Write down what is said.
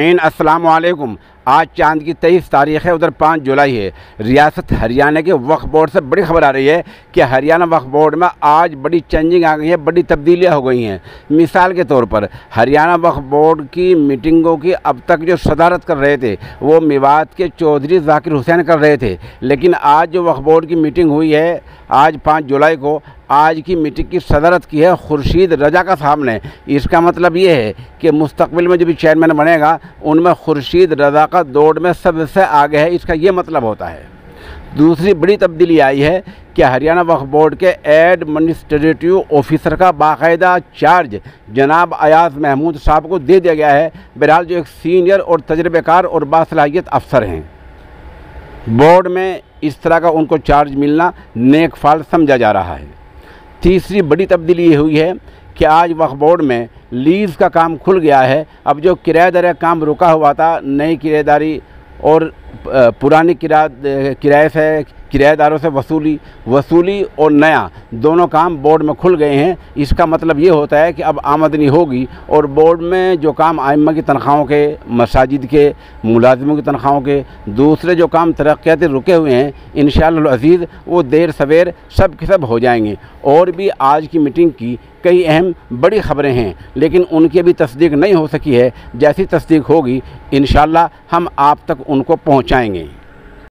अस्सलाम वालेकुम। आज चांद की 23 तारीख़ है, उधर 5 जुलाई है। रियासत हरियाणा के वक्फ बोर्ड से बड़ी खबर आ रही है कि हरियाणा वक्फ बोर्ड में आज बड़ी चेंजिंग आ गई है, बड़ी तब्दीलियाँ हो गई हैं। मिसाल के तौर पर हरियाणा वक्फ बोर्ड की मीटिंगों की अब तक जो सदारत कर रहे थे वो मेवात के चौधरी ज़ाकिर हुसैन कर रहे थे, लेकिन आज जो वक्फ बोर्ड की मीटिंग हुई है आज 5 जुलाई को, आज की मीटिंग की सदारत की है खुर्शीद रजा का साहब ने। इसका मतलब ये है कि मुस्तकबिल में जो भी चेयरमैन बनेगा उनमें खुर्शीद रजा का दौड़ में सबसे आगे है, इसका ये मतलब होता है। दूसरी बड़ी तब्दीली आई है कि हरियाणा वक्फ बोर्ड के एडमिनिस्ट्रेटिव ऑफिसर का बाकायदा चार्ज जनाब अयाज महमूद साहब को दे दिया गया है। बहरहाल जो एक सीनियर और तजर्बेकार और बासलाहियत अफसर हैं, बोर्ड में इस तरह का उनको चार्ज मिलना नेक फाल समझा जा रहा है। तीसरी बड़ी तब्दीली ये हुई है कि आज वक्फ बोर्ड में लीज़ का काम खुल गया है। अब जो किराएदारी काम रुका हुआ था, नई किराएदारी और पुरानी किराए से किराएदारों से वसूली और नया दोनों काम बोर्ड में खुल गए हैं। इसका मतलब ये होता है कि अब आमदनी होगी और बोर्ड में जो काम आइम्मा की तनख्वाहों के, मसाजिद के मुलाजिमों की तनख्वाहों के, दूसरे जो काम तरक्याती रुके हुए हैं, इंशाअल्लाह अज़ीज़ वो देर सवेर सब के सब हो जाएंगे। और भी आज की मीटिंग की कई अहम बड़ी ख़बरें हैं, लेकिन उनकी अभी तस्दीक नहीं हो सकी है। जैसी तस्दीक होगी इंशाअल्लाह हम आप तक उनको पहुँचाएँगे।